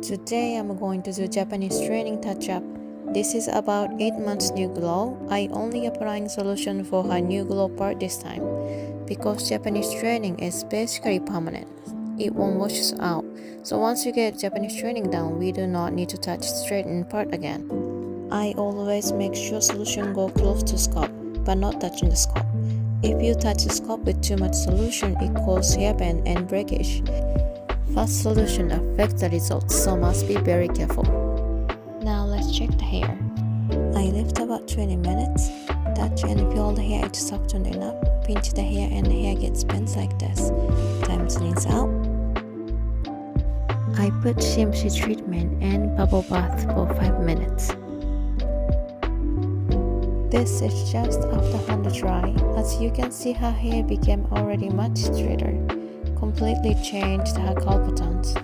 Today I'm going to do Japanese training touch-up. This is about 8 months new glow. I only applying solution for her new glow part this time because Japanese training is basically permanent. It won't wash out. So once you get Japanese training done, we do not need to touch straighten part again. I always make sure solution go close to scalp, but not touching the scalp. If you touch the scalp with too much solution, it causes hairband and breakage. Fast solution affects the results, so must be very careful. Now let's check the hair. I left about 20 minutes. Touch and feel the hair is softened enough. Pinch the hair and the hair gets bent like this. Time to rinse out. I put Shimshi treatment and bubble bath for 5 minutes. This is just after hand dry. As you can see, her hair became already much straighter. Completely changed her curl patterns.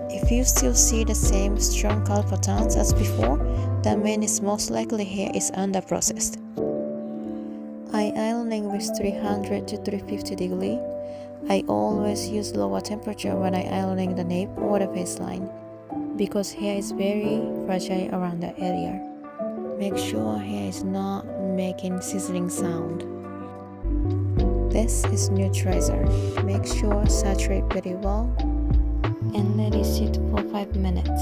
If you still see the same strong curl patterns as before, that means most likely hair is under processed. I ironing with 300 to 350 degree. I always use lower temperature when I ironing the nape or the baseline because hair is very fragile around the area. Make sure hair is not making sizzling sound. This is neutilizer. Make sure saturate very well and let it sit for 5 minutes.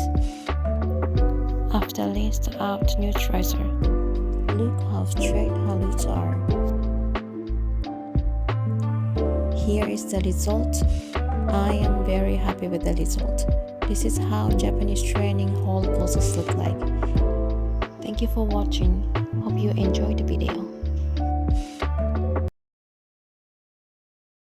After rinsed out neutilizer, look how straight her roots are. Here is the result. I am very happy with the result. This is how Japanese training whole process look like. Thank you for watching. Hope you enjoyed the video.